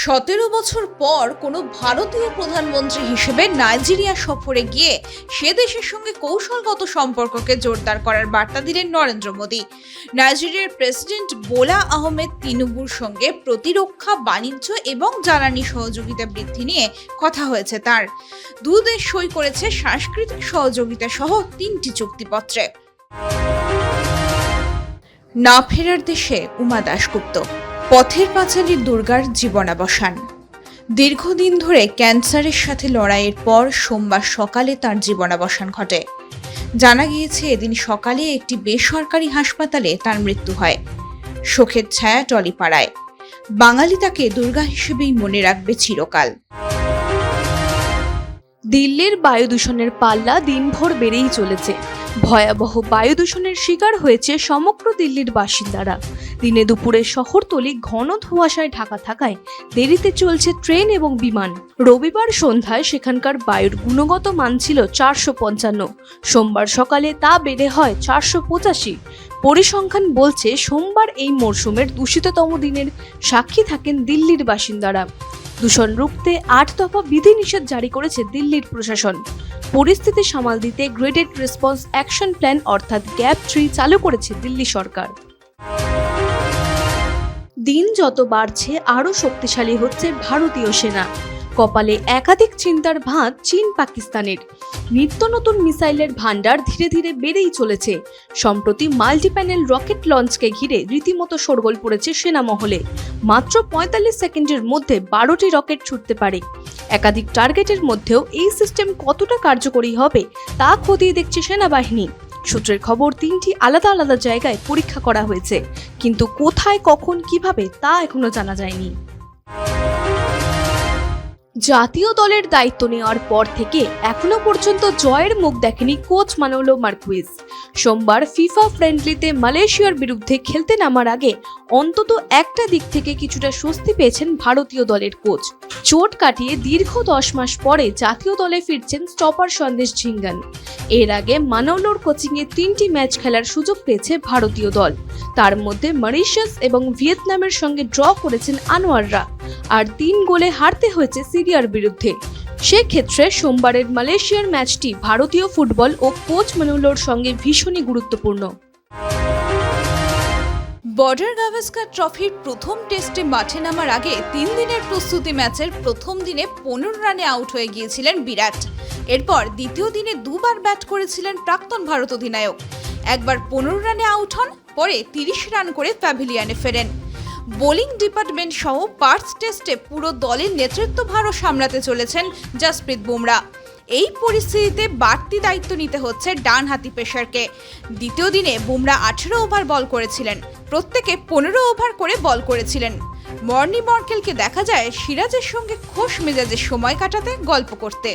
17 বছর পর কোনো ভারতীয় প্রধানমন্ত্রী হিসেবে নাইজেরিয়া সফরে গিয়ে সে দেশের সঙ্গে কৌশলগত সম্পর্ককে জোরদার করার বার্তা দিলেন নরেন্দ্র মোদী। নাইজেরিয়ার প্রেসিডেন্ট বোলা আহমেদ তিনুবুর সঙ্গে প্রতিরক্ষা, বাণিজ্য এবং জ্বালানি সহযোগিতা বৃদ্ধি নিয়ে কথা হয়েছে তার। দু দেশ সই করেছে সাংস্কৃতিক সহযোগিতা সহ 3টি চুক্তিপত্রে। না ফেরার দেশে উমা দাশগুপ্ত, পথের পাঁচালীর দুর্গার জীবনাবসান। দীর্ঘদিন ধরে ক্যান্সারের সাথে লড়াইয়ের পর সোমবার সকালে তার জীবনাবসান ঘটে। জানা গিয়েছে এদিন সকালে একটি বেসরকারি হাসপাতালে তার মৃত্যু হয়। শোকের ছায়া টলিপাড়ায়। বাঙালি তাকে দুর্গা হিসেবেই মনে রাখবে চিরকাল। দিল্লির বায়ু দূষণের পাল্লা দিনভর বেড়েই চলেছে। ভয়াবহ বায়ু দূষণের শিকার হয়েছে সমগ্র দিল্লির বাসিন্দারা। দিনে দুপুরে শহরতলি ঘন ধোঁয়াশায় ঢাকা থাকায় দেরিতে চলছে ট্রেন এবং বিমান। রবিবার সন্ধ্যায় সেখানকার বায়ুর গুণগত মান ছিল 455। সোমবার সকালে তা বেড়ে হয় 485। পরিসংখ্যান বলছে সোমবার এই মরশুমের দূষিততম দিনের সাক্ষী থাকেন দিল্লির বাসিন্দারা। দূষণ রুখতে 8 দফা বিধিনিষেধ জারি করেছে দিল্লির প্রশাসন। পরিস্থিতি সামাল দিতে গ্রেডেড রেসপন্স অ্যাকশন প্ল্যান অর্থাৎ গ্যাপ 3 চালু করেছে দিল্লি সরকার। দিন যত বাড়ছে আরও শক্তিশালী হচ্ছে ভারতীয় সেনা। কপালে একাধিক চিন্তার ভাঁজ চীন পাকিস্তানের। নিত্য নতুন মিসাইলের ভান্ডার ধীরে ধীরে বেড়েই চলেছে। সম্প্রতি মাল্টিপ্যানেল রকেট লঞ্চকে ঘিরে রীতিমতো শোরগোল পড়েছে সেনা মহলে। মাত্র 45 সেকেন্ডের মধ্যে 12টি রকেট ছুটতে পারে। একাধিক টার্গেটের মধ্যেও এই সিস্টেম কতটা কার্যকরী হবে তা খতিয়ে দেখছে সেনাবাহিনী। সূত্রের খবর, 3টি আলাদা আলাদা জায়গায় পরীক্ষা করা হয়েছে, কিন্তু কোথায়, কখন, কিভাবে তা এখনো জানা যায়নি। জাতীয় দলের দায়িত্ব নেওয়ার পর থেকে এখনো পর্যন্ত জয়ের মুখ দেখেনি কোচ মানোলো মার্কুইজ। সোমবার ফিফা ফ্রেন্ডলিতে মালয়েশিয়ার বিরুদ্ধে খেলতে নামার আগে অন্তত একটা দিক থেকে কিছুটা স্বস্তি পেয়েছেন ভারতীয় দলের কোচ। চোট কাটিয়ে দীর্ঘ 10 মাস পরে জাতীয় দলে ফিরছেন স্টপার সন্দেশ ঝিঙ্গান। এর আগে মানোলোর কোচিংয়ে 3টি ম্যাচ খেলার সুযোগ পেয়েছে ভারতীয় দল। তার মধ্যে মরিশাস এবং ভিয়েতনামের সঙ্গে ড্র করেছেন আনোয়াররা, আর 3 গোলে হারতে হয়েছে সিরিয়ার বিরুদ্ধে। সেক্ষেত্রে সোমবারের মালয়েশিয়ার ম্যাচটি ভারতীয় ফুটবল ও কোচ মানোলোর সঙ্গে ভীষণই গুরুত্বপূর্ণ। বর্ডার গাভাস্কার ট্রফির প্রথম টেস্টে মাঠে নামার আগে 3 দিনের প্রস্তুতি ম্যাচের প্রথম দিনে 15 রানে আউট হয়ে গিয়েছিলেন বিরাট। এরপর দ্বিতীয় দিনে দুবার ব্যাট করেছিলেন প্রাক্তন ভারত অধিনায়ক। একবার 15 রানে আউট হন, পরে 30 রান করে প্যাভিলিয়নে ফেরেন। বোলিং ডিপার্টমেন্ট সহ পার্থ টেস্টে পুরো দলের নেতৃত্বভারও সামলাতে চলেছেন জসপ্রীত বুমরা। এই পরিস্থিতিতে বাড়তি দায়িত্ব নিতে হচ্ছে ডানহাতি পেসারকে। দ্বিতীয় দিনে বুমরা 18 ওভার বল করেছিলেন, প্রত্যেকে 15 ওভার করে বল করেছিলেন। মর্নি মর্কেলকে দেখা যায় সিরাজের সঙ্গে খোশ মেজাজে সময় কাটাতে, গল্প করতে।